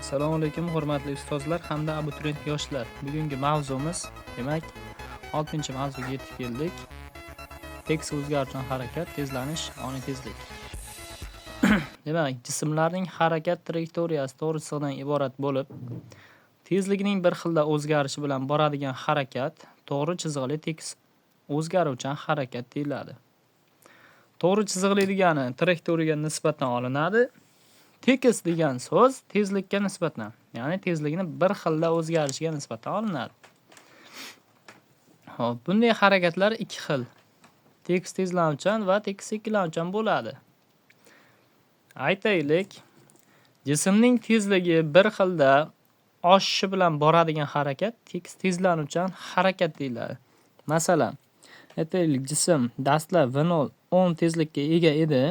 Assalomu alaykum hurmatli ustozlar hamda abituriyent yoshlar. Bugungi mavzumiz, demak, 6-mavzuga yetib keldik. Tekis o'zgaruvchan harakat, tezlanish, oniy tezlik. Demak, jismlarning harakat trayektoriyasi to'g'risidan iborat bo'lib, tezligining bir xilda o'zgarishi bilan boradigan harakat to'g'ri chizig'li tekis o'zgaruvchan harakat deyiladi. To'g'ri chizig'li degani trayektoriyaga nisbatan olinadi. Tekis degan so'z tezlikka nisbatan, ya'ni tezligini bir xilda o'zgarishiga nisbatan olinadi. Xo'p, bunday harakatlar ikki xil. Tekis tezlanuvchan va tekis ikkilanuvchan bo'ladi. Aytaylik, jismning tezligi bir xilda oshishi bilan boradigan harakat tekis tezlanuvchan harakat deyiladi. Masalan, aytaylik, jism dastlab v0 10 tezlikka ega edi.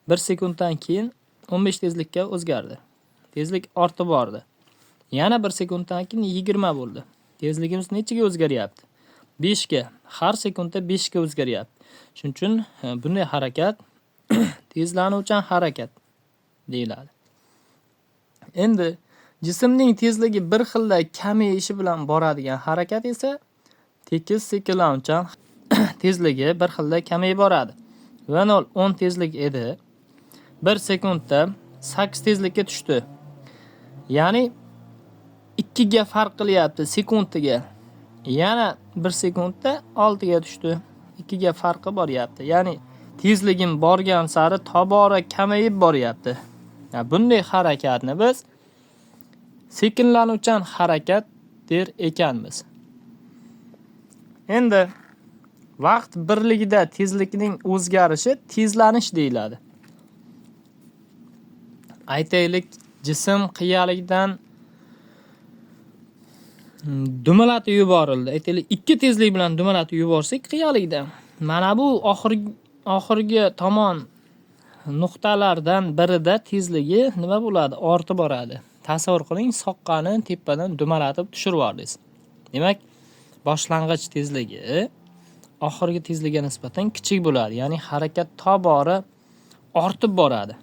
1 sekunddan keyin 15 tezlikka o'zgardi. Tezlik ortib bordi. Yana 1 sekunddan keyin 20 bo'ldi. Tezligimiz nechaga o'zgaryapti? 5 ga. Har sekundda 5 ga o'zgaryapti. Shuning uchun bunday harakat tezlanuvchan harakat deyiladi. Endi jismning tezligi bir xilda kamayishi bilan boradigan harakat esa tekis sekinlanuvchan tezligi bir xilda kamayib boradi. v0 10 tezlik edi. 1 sekundda 8 tezlikka tushdi. Ya'ni 2 ga farq qilyapti sekundiga. Yana 1 sekundda 6 ga tushdi. 2 ga farqi boryapti. Ya'ni tezligim borgan sari tobora kamayib boryapti. Bunday harakatni biz sekinlanuvchan harakat der ekanmiz. Endi vaqt birligida tezlikning o'zgarishi tezlanish deyiladi. Aytaylik, jism qiyalikdan dumalatib yuborildi. Aytaylik, 2 tezlik bilan dumalatib yuborsak qiyalikdan, mana bu oxirgi tomon nuqtalardan birida tezligi nima bo'ladi? Ortib boradi. Tasavvur qiling, soqqani tepadan dumalatib tushirib yubordingiz. Demak, boshlang'ich tezligi oxirgi tezligiga nisbatan kichik bo'ladi. Ya'ni harakat tobora ortib boradi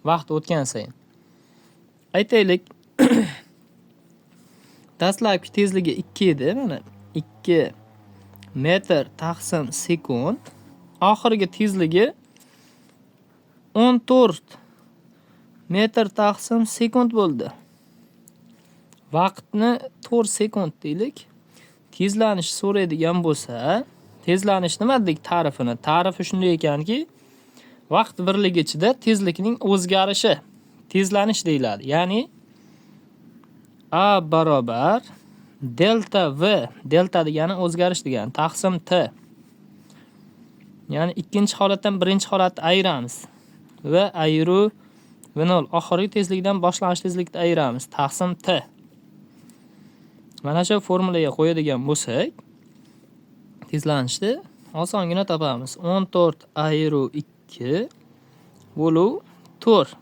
vaqt o'tgan sayin. Aytaylik, dastlabki tezligi 2 edi, mana 2 metr taqsim sekund. Oxirgi tezligi 14 metr taqsim sekund bo'ldi. Vaqtni 4 sekund deylik. Tezlanish so'raydigan bo'lsa, tezlanish nima dedik ta'rifini? Ta'rifi shunday ekanki, vaqt birligi ichida tezlikning o'zgarishi tezlanish deyiladi. Ya'ni A barobar delta V, delta degani o'zgarish degani, taqsim T. Ya'ni ikkinchi holatdan birinchi holatni ayiramiz. Va ayiruv v0 oxirgi tezlikdan boshlang'ich tezlikni ayiramiz. Taqsim T. Mana shu formulaga qo'yadigan bo'lsak, tezlanishni osongina topamiz. 14 ayiruv 2 bo'luv 4.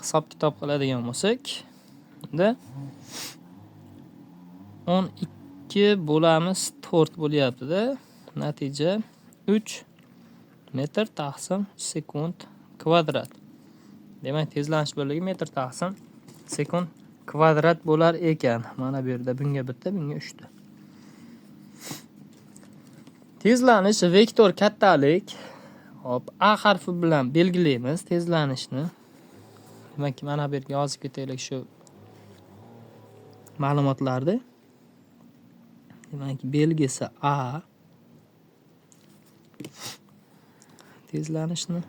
Hisob kitob qiladigan bo'lsak, unda 12 bo'lamiz 4 bo'lyapti-da. Natija 3 metr taqsim sekund kvadrat. Demak, tezlanish birligi metr taqsim sekund kvadrat bo'lar ekan. Mana bu yerda bunga bitta, bunga 3 ta. Tezlanish vektor kattalik. Hop, A harfi bilan belgilaymiz tezlanishni. Demak, mana bu yerga yozib ketaylik shu ma'lumotlarni. Demak, belgisi A. Tezlanishni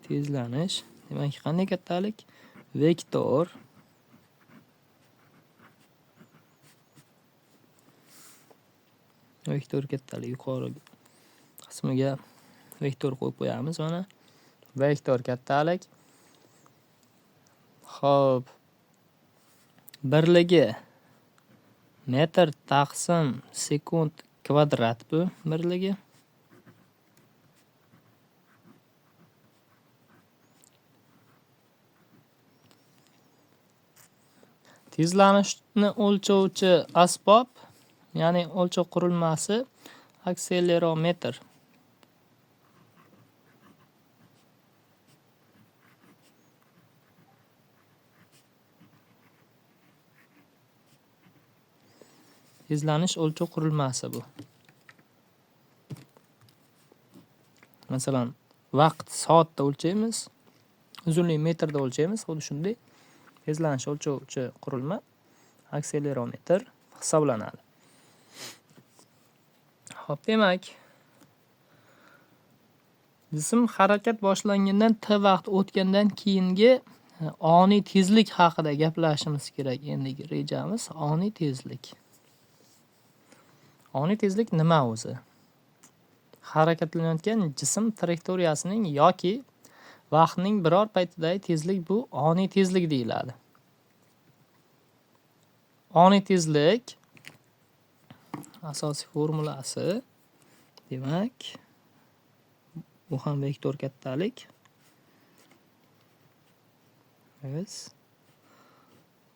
tezlanish, demak, qanday kattalik? Vektor kattalik yuqori qismiga vektor qo'yib qo'yamiz. Mana vektor kattalik. Xo'p, birligi metr taqsim sekund kvadrat bu birligi. Tezlanishni o'lchovchi asbob, ya'ni o'lchov qurilmasi akselerometr. Tezlanish o'lchov qurilmasi bu. Masalan, vaqt soatda o'lchaymiz, uzunlik metrda o'lchaymiz. Xuddi shunday tezlanish o'lchovchi qurilma akselerometr hisoblanadi. Xo'p, demak, jism harakat boshlangandan t vaqt o'tgandan keyingi oniy tezlik haqida gaplashishimiz kerak. Endigi rejamiz oniy tezlik. Oniy tezlik nima o'zi? Harakatlanayotgan jism trayektoriyasining yoki vaqtning biror paytidagi tezlik bu oniy tezlik deyiladi. Oniy tezlik asosiy formulasi, demak, bu ham vektor kattalik.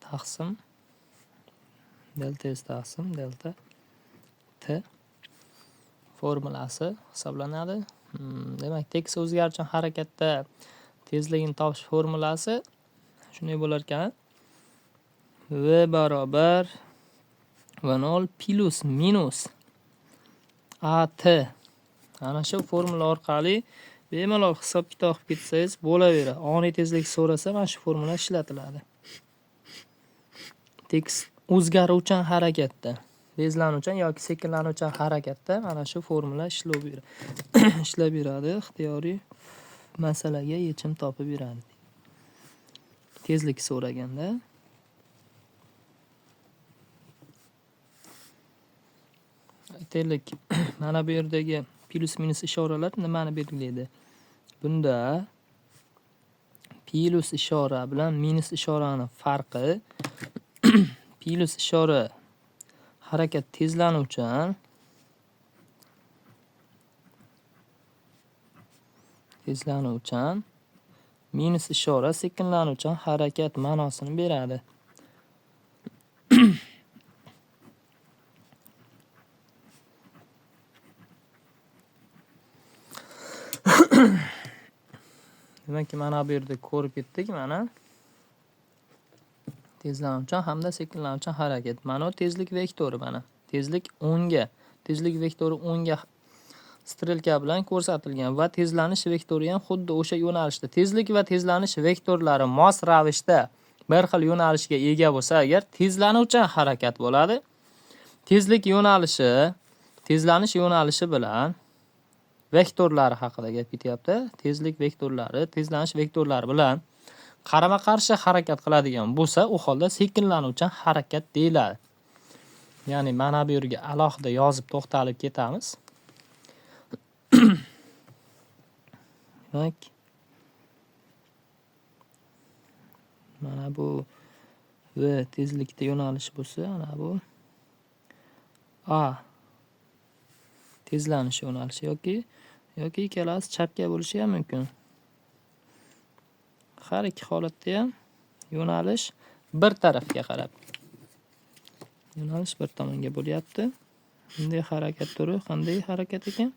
Taqsim delta S taqsim delta T formulasi hisoblanadi. Demak, tekis o'zgaruvchan harakatda tezligini topish formulasi shunday bo'lar ekan. V barobar V0 plus minus AT. Ana shu formula orqali bemalol hisob kitob qilib ketsangiz bo'laveradi. Oniy tezlik so'rasa, mana shu formula ishlatiladi. Tekis o'zgaruvchan harakatda, tezlanuvchan yoki sekinlanuvchan harakatda mana shu formula ishlab beradi. Ixtiyoriy masalaga yechim topib beradi. Tezlik so'raganda aytaylik, mana bu yerdagi plus minus ishoralar nimani belgilaydi? Bunda plus ishora bilan minus ishorani farqi plus ishora harakat tezlanuvchan, minus ishora sekinlanuvchan harakat ma'nosini beradi. Demakki, mana bu yerda ko'rib ketdik, mana tezlanuvchan hamda sekinlanuvchan harakat. Mana tezlik vektori, mana tezlik 10 ga, tezlik vektori 10 ga strelka bilan ko'rsatilgan va tezlanish vektori ham xuddi o'sha yo'nalishda. Tezlik va tezlanish vektorlari mos ravishda bir xil yo'nalishga ega bo'lsa agar tezlanuvchan harakat bo'ladi. Tezlik yo'nalishi tezlanish yo'nalishi bilan vektorlari haqida gap ketyapti. Tezlik vektorlari tezlanish vektorlari bilan qarama-qarshi harakat qiladigan bo'lsa, u holda sekinlanuvchan harakat deyiladi. Ya'ni mana bu yerga alohida yozib to'xtalib ketamiz. Demak, mana bu v tezlikda yo'nalish bo'lsa, mana bu a tezlanish yo'nalishi yoki ikkalasi chapga bo'lishi ham mumkin. Har ikki holatda ham yo'nalish bir tarafga qarab. Yo'nalish bir tomonga bo'lyapti. Bunday harakat turi qanday harakat ekan?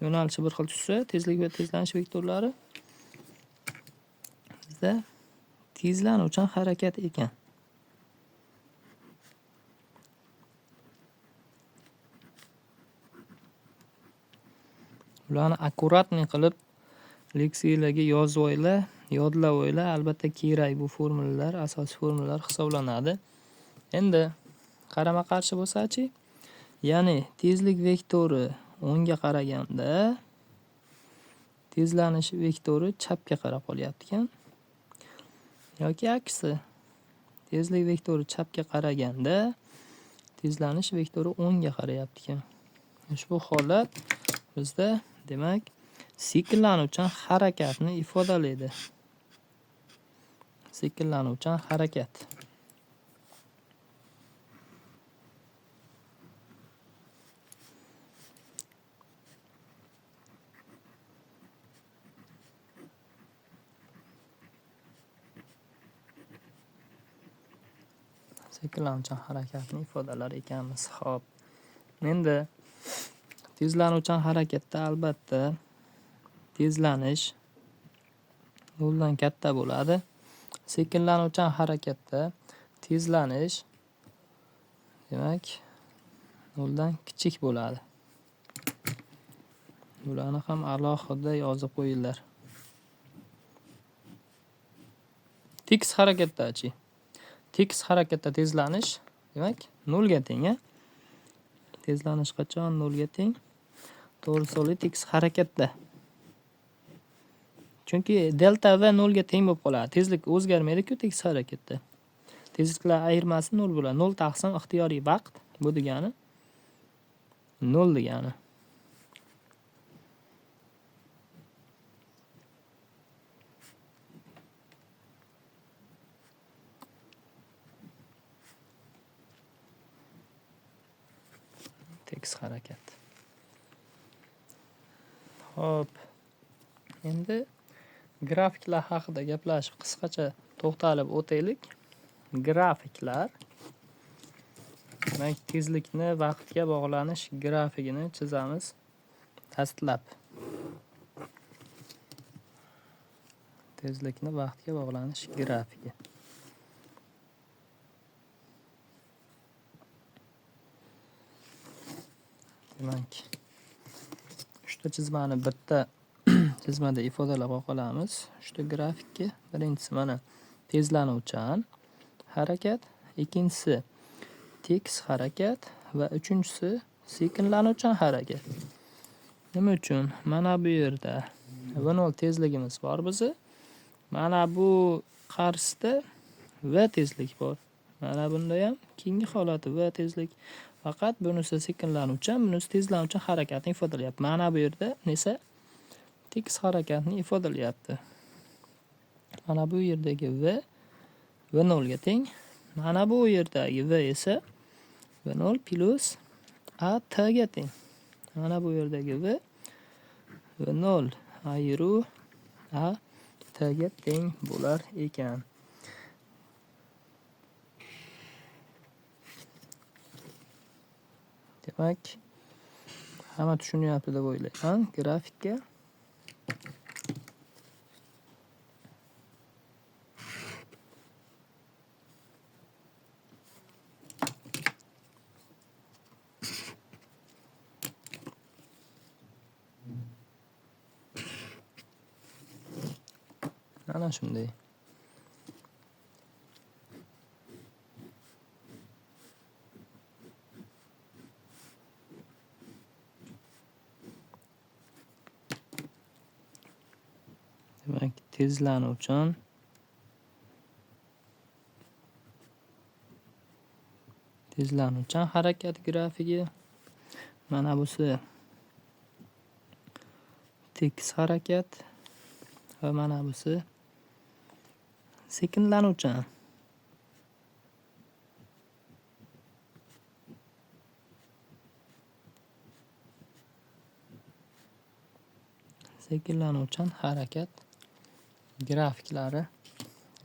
Yo'nalishi bir xil tushsa, tezlik va tezlanish vektorlari bizda tezlanuvchan harakat ekan. Ularni akkuratni qilib leksiyalarga yozib o'yla, yodlab o'yla, albatta kerak bu formulalar, asosiy formulalar hisoblanadi. Endi qarama-qarshi bo'lsa-chi, ya'ni tezlik vektori o'ngga qaraganda tezlanish vektori chapga qarab qolyapti ekan. Yoki aksi. Tezlik vektori chapga qaraganda tezlanish vektori o'ngga qarayapti ekan. Ushbu holat bizda demak sekinlanuvchan harakatni ifodalaydi. Sekinlanuvchan harakat. Sekinlanuvchan harakatni ifodalar ekanmiz. Xo'p. Endi tezlanuvchan harakatda albatta tezlanish yo'ldan katta bo'ladi. Sekinlanuvchan harakatda tezlanish demak noldan kichik bo'ladi. Bularni ham alohida yozib qo'yinglar. Teks harakatdachi. Teks harakatda tezlanish demak 0 ga teng, a? Tezlanish qachon 0 ga teng? To'g'ri teks harakatda. Chunki delta v 0 ga teng bo'lib qoladi. Tezlik o'zgarmaydi-ku teks harakatda. Tezliklar ayirmasi 0 bo'ladi. 0 taqsim ixtiyoriy vaqt bu degani 0 degani. Teks harakat. Hop. Endi grafiklar haqida gaplashib qisqacha to'xtalib o'taylik. Grafiklar demak tezlikni vaqtga bog'lanish grafikini chizamiz. Tasdiqlab. Tezlikni vaqtga bog'lanish grafiki. Demak, uchta chizmani bitta chizmada ifodalab qolamiz. Uchta grafikka birinchisi mana tezlanuvchan harakat, ikkinchisi teks harakat va uchinchisi sekinlanuvchan harakat. Nima uchun? Mana bu yerda v0 tezligimiz bor bizi. Mana bu qarshisida v tezlik bor. Mana bunda ham keyingi holati v tezlik. Faqat bunisi sekinlanuvchan, bunisi tezlanuvchan harakatni ifodalayapti. Mana bu yerda esa teks harakatni ifodalayapti. Mana bu yerdagi v0 ga teng. Mana bu yerdagi v esa v0 plus a t ga teng. Mana bu yerdagi v0 ayiru a t ga teng bo'lar ekan. Demak, hamma tushunyapti deb o'ylayman grafikka. Mana shunday. Demak, tezlanuvchan harakat grafigi. Mana busi teks harakat va mana busi sekinlanuvchan. Sekinlanuvchan harakat grafiklari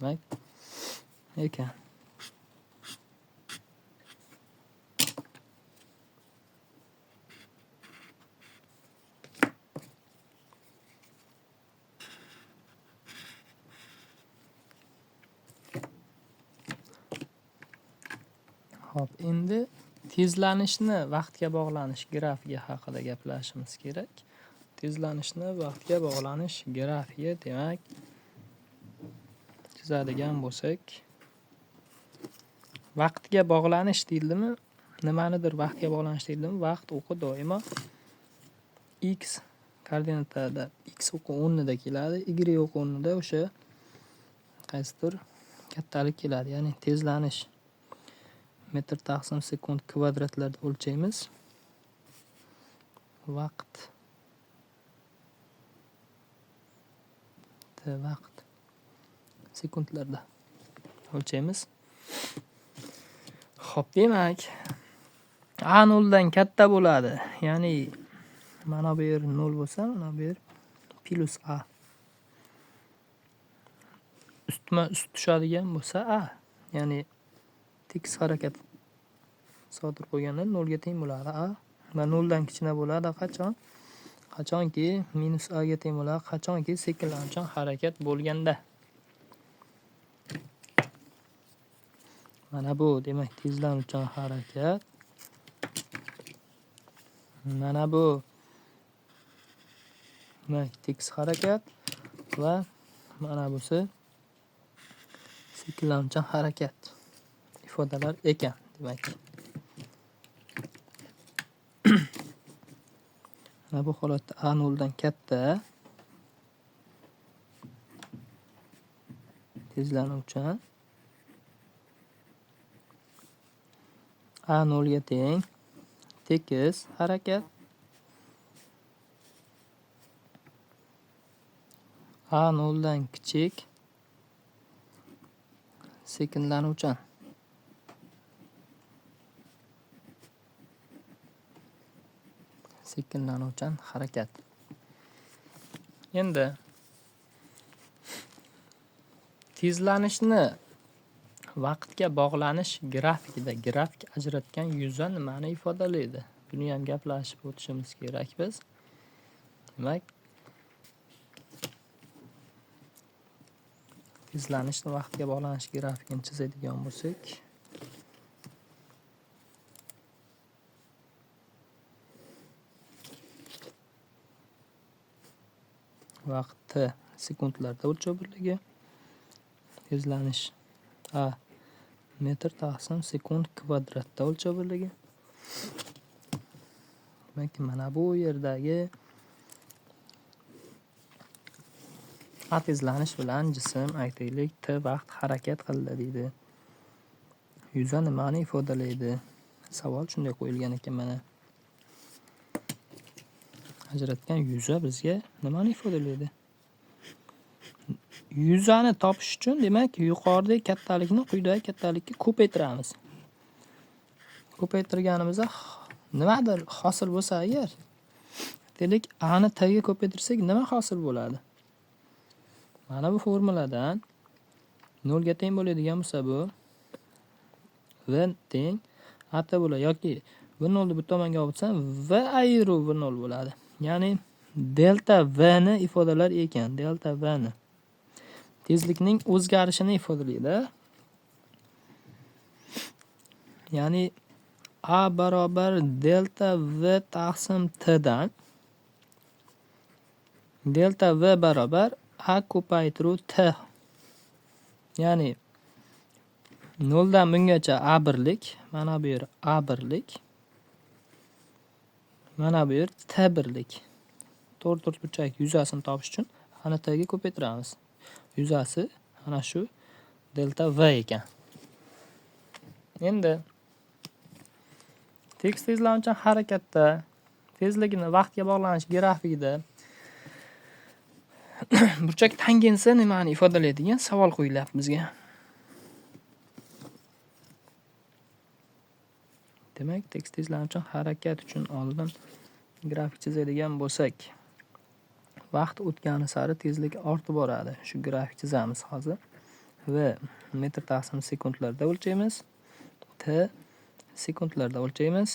demak ekan. Hop, endi tezlanishni vaqtga bog'lanish grafiki haqida gaplashishimiz kerak. Tezlanishni vaqtga bog'lanish grafiki demak chizadigan bo'lsak, vaqtga bog'lanish deyildimi? Nimanidir vaqtga bog'lanish deyildimi? Vaqt o'qi doimo x koordinatada x o'qi o'rnida keladi, y o'qi o'rnida o'sha qaysidir kattalik keladi. Ya'ni tezlanish metr taqsim sekund kvadratlarda o'lchaymiz. Vaqt sekundlarda o'lchaymiz. Xo'p, demak a 0 dan katta bo'ladi. Ya'ni mana bu yer 0 bo'lsa, mana bu yer plus a. Ustma ust tushadigan bo'lsa a, ya'ni teks harakat sodir bo'lganda 0 ga teng bo'ladi a va 0 dan kichkina bo'ladi qachon? Qachonki minus a ga teng bo'ladi, qachonki sekinlanuvchan harakat bo'lganda. Mana bu demak tezlanuvchan harakat Mana bu tekis harakat va mana busi sekinlanuvchan harakat ifodalar ekan, demak. Mana bu holatda A0 dan katta tezlanuvchan, A0 ga teng tekis harakat, A0 dan kichik sekinlanuvchan. Sekinlanuvchan harakat. Endi tezlanishni vaqtga bog'lanish grafikida grafik ajratgan yuza nimani ifodalaydi? Buni ham gaplashib o'tishimiz kerak biz. Demak, tezlanishni vaqtga bog'lanish grafikini chizadigan bo'lsak, vaqti sekundlarda o'lchov birligi, tezlanish A metr taqsim sekund kvadratda o'lchov birligi. Demak, mana bu yerdagi A tezlanish bilan jism aytaylik T vaqt harakat qildi deydi. Yuza nimani ifodalaydi? Savol shunday qo'yilgan ekan mana. Ajratgan yuza bizga nimani ifodalaydi? Yuzani topish uchun demak yuqoridagi kattalikni quyidagi kattalikka ko'paytiramiz. Ko'paytirganimizda nimadir hosil bo'lsa agar, deylik A ni T ga ko'paytirsak nima hosil bo'ladi? Mana bu formuladan 0 ga teng bo'ladigan bo'lsa bu V teng AT bo'ladi yoki V0 ni bu tomonga olib o'tsam V ayru V0 bo'ladi. Ya'ni delta V ni ifodalar ekan, delta V ni. Tezlikning o'zgarishini ifodalaydi. Ya'ni A barobar delta V taqsim T dan delta V barobar A ko'paytiruv T. Ya'ni 0 dan bungacha A birlik, mana bu yer A birlik, mana bu yer T birlik. To'rt burchak yuzasini topish uchun ana T ga ko'paytiramiz. Yuzasi ana shu delta V ekan. Endi tekis tezlanuvchan harakatda tezligini vaqtga bog'lanish grafikida burchak tangensi nimani ifodalaydi degan savol qo'yilyapti bizga. Demak, tekis tezlanuvchan harakat uchun oldin grafik chizadigan bo'lsak, vaqt o'tgani sari tezlik ortib boradi. Shu grafik chizamiz hozir. V metr taqsim sekundlarda o'lchaymiz. T sekundlarda o'lchaymiz.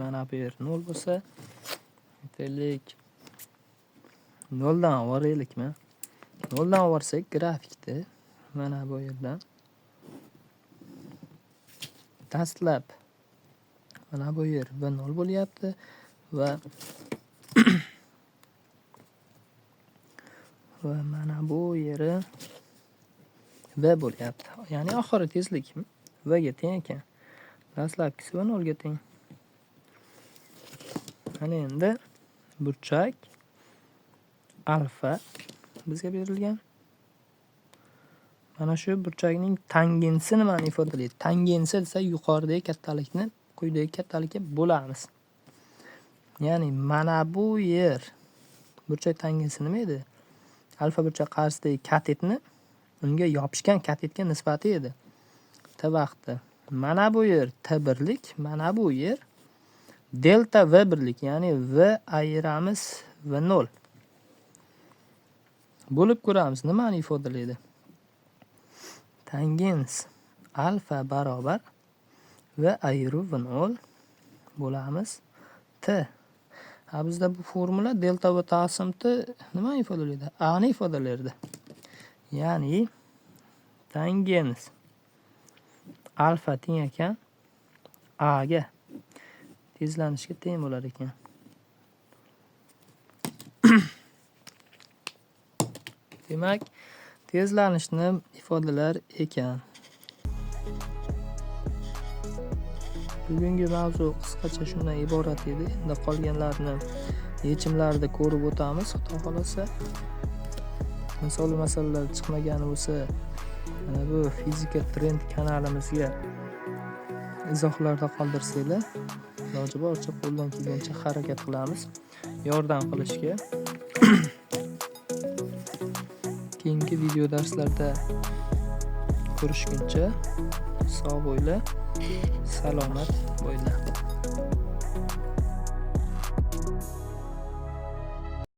Mana bu yer 0 bo'lsa, aytaylik 0 dan oboraylikmi? 0 dan oborsak grafikda mana bu yerdan dastlab mana bu yer V0 bo'lyapti va mana bu yeri V bo'lyapti. Ya'ni oxirgi tezlik V ga teng ekan. Dastlabkisi V0 ga teng. Mana endi burchak alfa bizga berilgan. Mana shu burchakning tangensi nimani ifodalaydi? Tangensi desa yuqoridagi kattalikni quyidagi kattalikka bo'lamiz. Ya'ni mana bu yer burchak tangensi nima edi? Alfa burchak qarshisidagi katetni unga yopishgan katetga nisbati edi. T vaqti. Mana bu yer T birlik, mana bu yer delta V birlik, ya'ni V ayiramiz V0. Bo'lib ko'ramiz nimani ifodalaydi? Tangens alfa barobar V ayiruv V0 bo'lamiz T. Bizda bu formula delta V taqsim T nima ifodalaydi? A ni ifodalaydi. Ya'ni tangens alfa teng ekan A ga. tezlanishga teng bo'lar ekan. Demak, tezlanishni ifodalar ekan. Bugungi mavzu qisqacha shundan iborat edi. Endi qolganlarini yechimlarida ko'rib o'tamiz, xudo xolasa. Misoli masalalar chiqmagani bo'lsa, mana bu fizika trend kanalimizga izohlarda qoldirsanglar, iloji boricha qo'ldan kelgancha harakat qilamiz yordam qilishga. Keyingi video darslarda ko'rishguncha sog' bo'yla, salomat bo'yla.